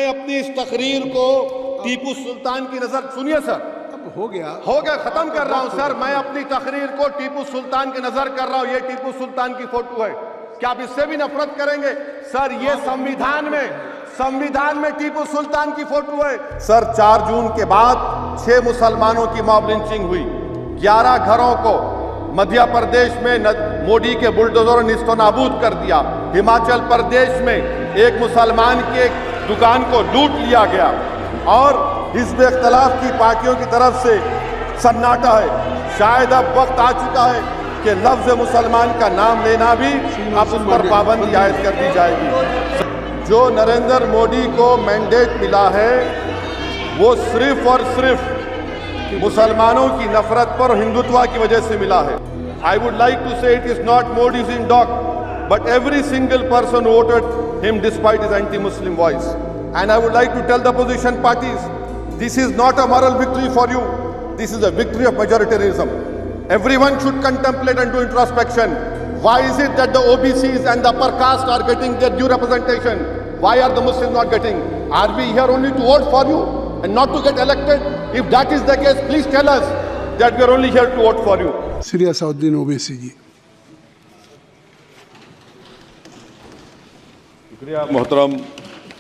अपनी इस तकरीर को टीपू सुल्तान की नजर, सुनिए सर, हो गया खत्म कर रहा हूं सर। मैं अपनी तकरीर को टीपू सुल्तान की नजर कर रहा हूं। ये टीपू सुल्तान की फोटो है, क्या आप इससे भी नफरत करेंगे सर? ये संविधान में टीपू सुल्तान की फोटो है सर। 4 जून के बाद 6 मुसलमानों की मॉब लिंचिंग हुई, 11 घरों को मध्य प्रदेश में मोदी के बुलडोजरों ने निस्तो नाबूद कर दिया। हिमाचल प्रदेश में एक मुसलमान की एक दुकान को लूट लिया गया और हिज़्ब इख्तिलाफ की पार्टियों की तरफ से सन्नाटा है। शायद अब वक्त आ चुका है कि लफ्ज़ मुसलमान का नाम लेना भी अब उस पर पाबंदी आयद कर दी जाएगी। जो नरेंद्र मोदी को मैंडेट मिला है वो सिर्फ और सिर्फ मुसलमानों की नफरत पर हिंदुत्व की वजह से मिला है। I would like to say it is not Modi's in dog but every single person voted him despite his anti Muslim voice. And I would like to tell the opposition parties, this is not a moral victory for you, this is a victory of majoritarianism. Everyone should contemplate and do introspection. Why is it that the OBCs and the upper caste are getting their due representation? Why are the Muslims not getting? Are we here only to vote for you and not to get elected? If that is the case, please tell us that we are only here to vote for you. Shri Asaduddin Owaisi ji. शुक्रिया मोहतरम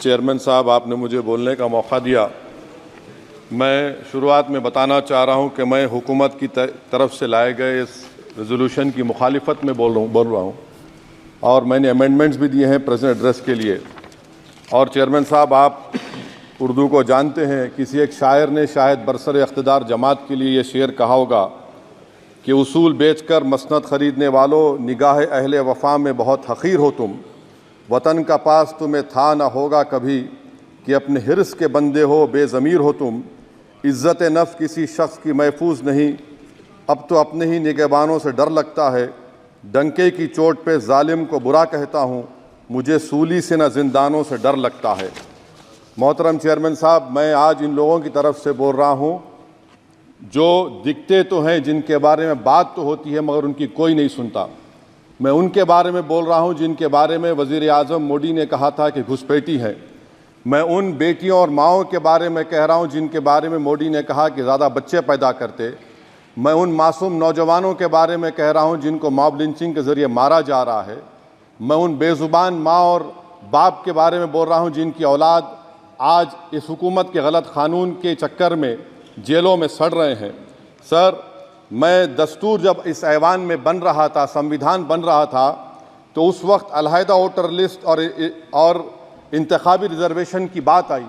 chairman साहब, आपने मुझे बोलने का मौका दिया। मैं शुरुआत में बताना चाह रहा हूं कि मैं हुकूमत की तरफ से लाए गए इस रेजोल्यूशन की मुखालिफत में बोल रहा हूं और मैंने अमेंडमेंट्स भी दिए हैं प्रेजेंट एड्रेस के लिए। और चेयरमैन साहब, आप उर्दू को जानते हैं, किसी एक शायर ने शायद बरसर इख्तिदार जमात के लिए ये शेर कहा होगा कि उसूल बेचकर मसनद ख़रीदने वालों, निगाह अहले वफ़ा में बहुत हक़ीर हो तुम, वतन का पास तुम्हें था न होगा कभी, कि अपने हिर्स के बंदे हो बेज़मीर हो तुम, इज़्ज़त नफ्स किसी शख्स की महफूज नहीं, अब तो अपने ही निगहबानों से डर लगता है, डंके की चोट पे जालिम को बुरा कहता हूँ, मुझे सूली से न जिंदानों से डर लगता है। मोहतरम चेयरमैन साहब, मैं आज इन लोगों की तरफ से बोल रहा हूँ जो दिखते तो हैं, जिनके बारे में बात तो होती है मगर उनकी कोई नहीं सुनता। मैं उनके बारे में बोल रहा हूँ जिनके बारे में वज़ीर आज़म मोदी ने कहा था कि घुसपैठी है। मैं उन बेटियों और माओं के बारे में कह रहा हूं जिनके बारे में मोदी ने कहा कि ज़्यादा बच्चे पैदा करते। मैं उन मासूम नौजवानों के बारे में कह रहा हूं जिनको मॉब लिंचिंग के ज़रिए मारा जा रहा है। मैं उन बेज़ुबान माँ और बाप के बारे में बोल रहा हूं जिनकी औलाद आज इस हुकूमत के गलत कानून के चक्कर में जेलों में सड़ रहे हैं। सर, मैं दस्तूर जब इस ऐवान में बन रहा था, संविधान बन रहा था, तो उस वक्त अलहदा वोटर लिस्ट और इंतखाबी रिजर्वेशन की बात आई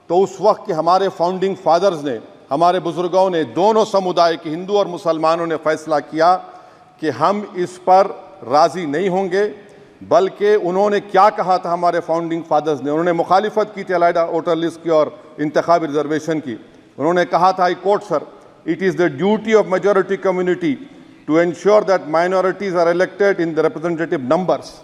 तो उस वक्त के हमारे फाउंडिंग फादर्स ने, हमारे बुजुर्गों ने, दोनों समुदाय के हिंदू और मुसलमानों ने फैसला किया कि हम इस पर राज़ी नहीं होंगे। बल्कि उन्होंने क्या कहा था हमारे फाउंडिंग फादर्स ने, उन्होंने मुखालिफत की थी अलहदा वोटर लिस्ट की और इंतखाबी रिजर्वेशन की। उन्होंने कहा था, I quote sir, it is the duty of majority community to ensure that minorities are elected in the representative numbers.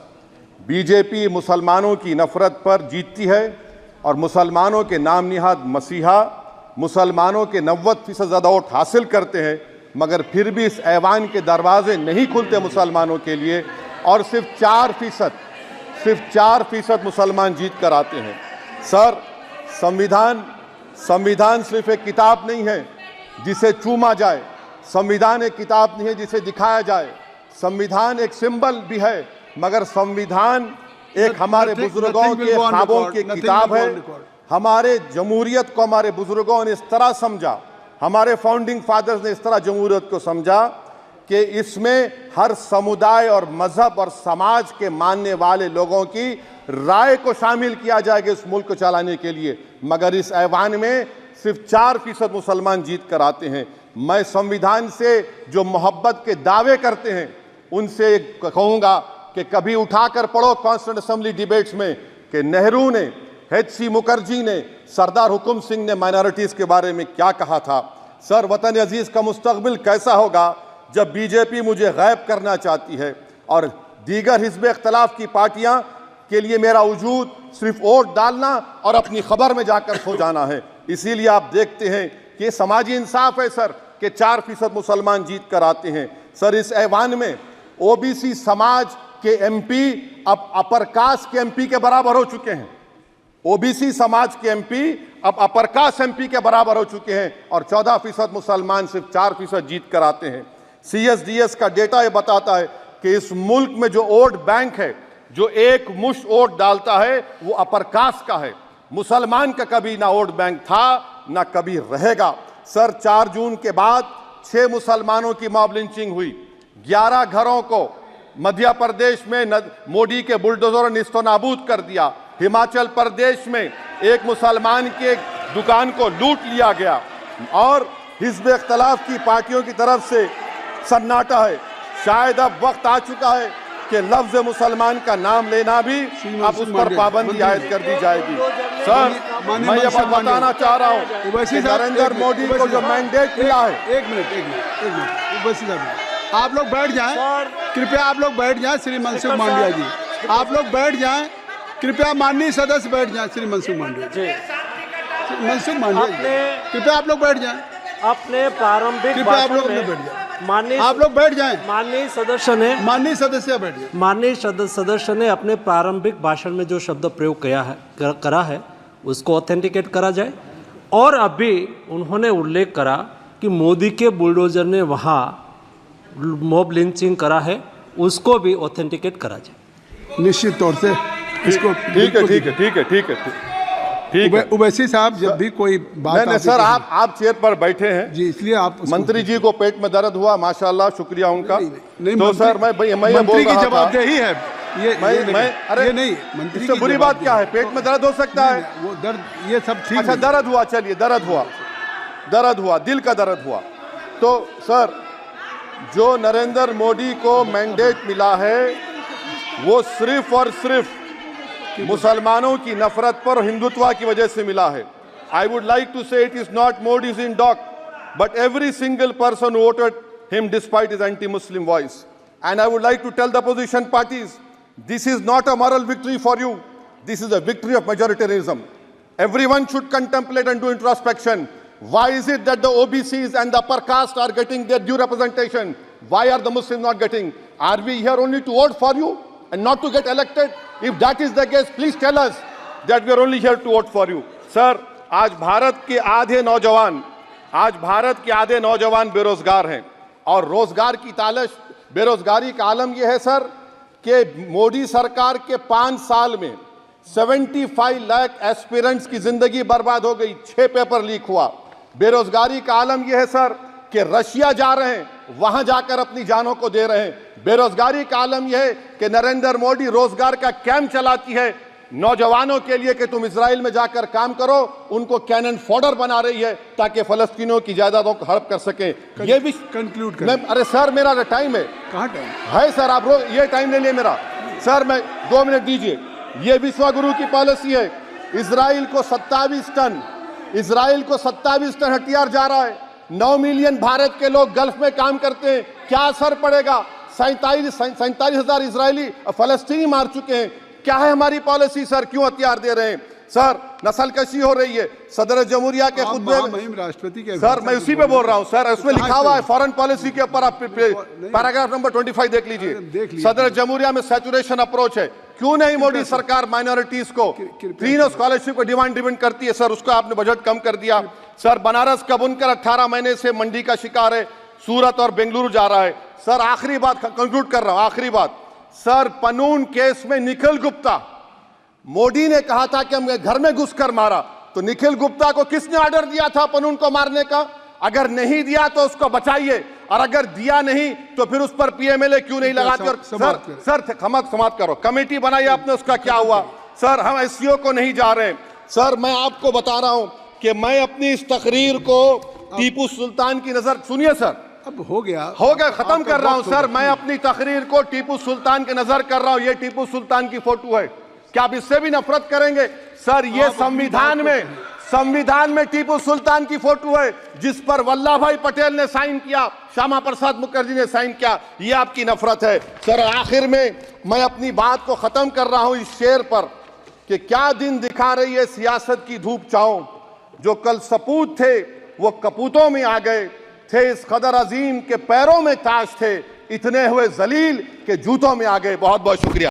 BJP मुसलमानों की नफरत पर जीतती है और मुसलमानों के नाम निहाद मसीहा मुसलमानों के 90% ज़्यादा वोट हासिल करते हैं, मगर फिर भी इस ऐवान के दरवाजे नहीं खुलते मुसलमानों के लिए और सिर्फ 4% मुसलमान जीत कर आते हैं। सर, संविधान सिर्फ एक किताब नहीं है जिसे चूमा जाए, संविधान एक किताब नहीं है जिसे दिखाया जाए, संविधान एक सिंबल भी है, मगर संविधान एक हमारे बुजुर्गों के ख्वाबों की किताब है। हमारे जमहूरियत को हमारे बुजुर्गों ने इस तरह समझा, हमारे फाउंडिंग फादर्स ने इस तरह जमहूरियत को समझा कि इसमें हर समुदाय और मजहब और समाज के मानने वाले लोगों की राय को शामिल किया जाएगा इस मुल्क को चलाने के लिए। मगर इस ऐवान में सिर्फ 4% मुसलमान जीत कर आते हैं। मैं संविधान से जो मोहब्बत के दावे करते हैं उनसे कहूँगा कि कभी उठाकर पढ़ो कॉन्स्टिट्यूएंट असेंबली डिबेट्स में कि नेहरू ने, H.C. मुखर्जी ने, सरदार हुकुम सिंह ने माइनॉरिटीज़ के बारे में क्या कहा था। सर, वतन अजीज़ का मुस्तकबिल कैसा होगा जब बीजेपी मुझे गायब करना चाहती है और दीगर हिज़्ब इख्तिलाफ की पार्टियां के लिए मेरा वजूद सिर्फ वोट डालना और अपनी खबर में जाकर सो जाना है। इसीलिए आप देखते हैं कि समाजी इंसाफ है सर कि 4% मुसलमान जीत कर आते हैं। सर, इस ऐवान में ओबीसी समाज के एमपी अब अपर कास्ट के एमपी के बराबर हो चुके हैं। ओबीसी समाज के एमपी अब अपर कास्ट एमपी के बराबर हो चुके हैं और 14% मुसलमान सिर्फ 4% जीत कर आते हैं। सीएसडीएस का डेटा ये बताता है कि इस मुल्क में जो वोट बैंक है, जो एक मुश्त वोट डालता है, वो अपर कास्ट का है। मुसलमान का कभी ना वोट बैंक था ना कभी रहेगा। सर, 4 जून के बाद 6 मुसलमानों की मॉब लिंचिंग हुई। 11 घरों को मध्य प्रदेश में मोदी के बुलडोजर ने निस्तो नाबूद कर दिया। हिमाचल प्रदेश में एक मुसलमान की एक दुकान को लूट लिया गया और हिज़्ब इख्तिलाफ की पार्टियों की तरफ से सन्नाटा है। शायद अब वक्त आ चुका है कि लफ्ज मुसलमान का नाम लेना भी अब उस पर पाबंदी आयद कर दी जाएगी। सर, मैं ये बात बताना चाह रहा हूँ कि नरेंद्र मोदी को जो मैंडेट मिला है। एक मिनट ओवैसी साहब, आप लोग बैठ जाएं, कृपया आप लोग बैठ जाएं। श्री मनसुख मांडविया जी, आप लोग बैठ जाएं, कृपया माननीय सदस्य बैठ जाएं। श्री मनसुख मांडविया जी, मनसुख मांडविया जी, कृपया आप लोग बैठ जाएं। अपने प्रारंभिक कृपया आप लोग बैठ जाएं। आप लोग बैठ जाएं। माननीय सदस्य ने बैठ जाएं। माननीय सदस्य ने अपने प्रारंभिक भाषण में जो शब्द प्रयोग करा है उसको ऑथेंटिकेट करा जाए। और अभी उन्होंने उल्लेख करा कि मोदी के बुलडोजर ने वहाँ मॉब लिंचिंग करा है, उसको भी ऑथेंटिकेट करा जाए। निश्चित तौर से इसको ठीक है। ओवैसी साहब, जब भी कोई बात नहीं सर, आप चेयर पर बैठे हैं जी, इसलिए आप मंत्री जी को पेट में दर्द हुआ, माशाल्लाह, शुक्रिया उनका। नहीं, तो सर मैं ये बोल रहा था, जवाबदेही है अरे ये नहीं, मंत्री इससे बुरी बात क्या है? पेट में दर्द हो सकता है, वो दर्द ये सब ठीक। अच्छा, दर्द हुआ, चलिए दर्द हुआ, दिल का दर्द हुआ। तो सर, जो नरेंद्र मोदी को मैंडेट मिला है वो सिर्फ और सिर्फ मुसलमानों की नफरत पर हिंदुत्व की वजह से मिला है। I would like to say it is not Modi's in doc but every single person voted him despite his anti Muslim voice. And I would like to tell the opposition parties, this is not a moral victory for you, this is a victory of majoritarianism. Everyone should contemplate and do introspection. Why is it that the OBCs and the upper caste are getting their due representation? Why are the Muslims not getting? Are we here only to vote for you and not to get elected? If that is the case, please tell us that we are only here to vote for you. Sir, आज भारत के आधे नौजवान बेरोजगार हैं और रोजगार की तालाश, बेरोजगारी का आलम यह है सर कि मोदी सरकार के 5 साल में 75 लाख एस्पिरेंट्स की जिंदगी बर्बाद हो गई, 6 पेपर लीक हुआ। बेरोजगारी का आलम यह है सर कि रशिया जा रहे हैं, वहां जाकर अपनी जानों को दे रहे हैं। बेरोजगारी का आलम यह है कि नरेंद्र मोदी रोजगार का कैंप चलाती है नौजवानों के लिए कि तुम इजराइल में जाकर काम करो, उनको कैनन फॉडर बना रही है ताकि फलस्तीनियों की जायदादों को हड़प कर सके। ये भी कंक्लूड कर। अरे सर, मेरा टाइम है। कहाँ टाइम है सर? आप ये टाइम ले लिए मेरा। सर, मैं 2 मिनट दीजिए। ये विश्वगुरु की पॉलिसी है। इजराइल को 27 टन हथियार जा रहा है। 9 मिलियन भारत के लोग गल्फ में काम करते हैं, क्या असर पड़ेगा? 47,000 इजरायली फलस्तीनी मार चुके हैं। क्या है हमारी पॉलिसी सर? क्यों हथियार दे रहे हैं सर? नस्लकशी हो रही है। सदर जमहूरिया के खुतबे में राष्ट्रपति के सर, मैं उसी पे बोल रहा हूं सर, उसमें लिखा हुआ है फॉरेन पॉलिसी के ऊपर, आप पैराग्राफ नंबर 25 देख लीजिए। सदर जमहूरिया में सैचुरेशन अप्रोच है। क्यों नहीं मोदी सरकार माइनॉरिटीज को तीनों स्कॉलरशिप को डिमांड करती है सर? उसको आपने बजट कम कर दिया। सर, बनारस का बुनकर 18 महीने से मंडी का शिकार है, सूरत और बेंगलुरु जा रहा है। सर, आखिरी बात कंक्लूड कर रहा हूं, आखिरी बात सर, पनून केस में निखिल गुप्ता, मोदी ने कहा था कि हम घर में घुसकर मारा, तो निखिल गुप्ता को किसने ऑर्डर दिया था पनून को मारने का? अगर नहीं दिया तो उसको बचाइए, और अगर दिया नहीं तो फिर उस पर पीएमएलए क्यों नहीं लगाते? और सर समाप्त करो। कमेटी बनाई आपने, उसका क्या हुआ? सर, हम एससीओ को नहीं जा रहे। सर, मैं आपको बता रहा हूं कि मैं अपनी इस तकरीर को टीपू सुल्तान की नजर, सुनिए सर, अब हो गया, खत्म कर रहा हूं सर। मैं अपनी तकरीर को टीपू सुल्तान के नजर कर रहा हूं। ये टीपू सुल्तान की फोटो है, क्या आप इससे भी नफरत करेंगे? सर, ये संविधान में टीपू सुल्तान की फोटो है जिस पर वल्लभ भाई पटेल ने साइन किया, श्यामा प्रसाद मुखर्जी ने साइन किया। ये आपकी नफरत है सर। आखिर में मैं अपनी बात को खत्म कर रहा हूं इस शेर पर कि क्या दिन दिखा रही है सियासत की धूप छांव, जो कल सपूत थे वो कपूतों में आ गए, थे इस कदर अजीम के पैरों में ताज थे, इतने हुए जलील के जूतों में आ गए। बहुत बहुत शुक्रिया।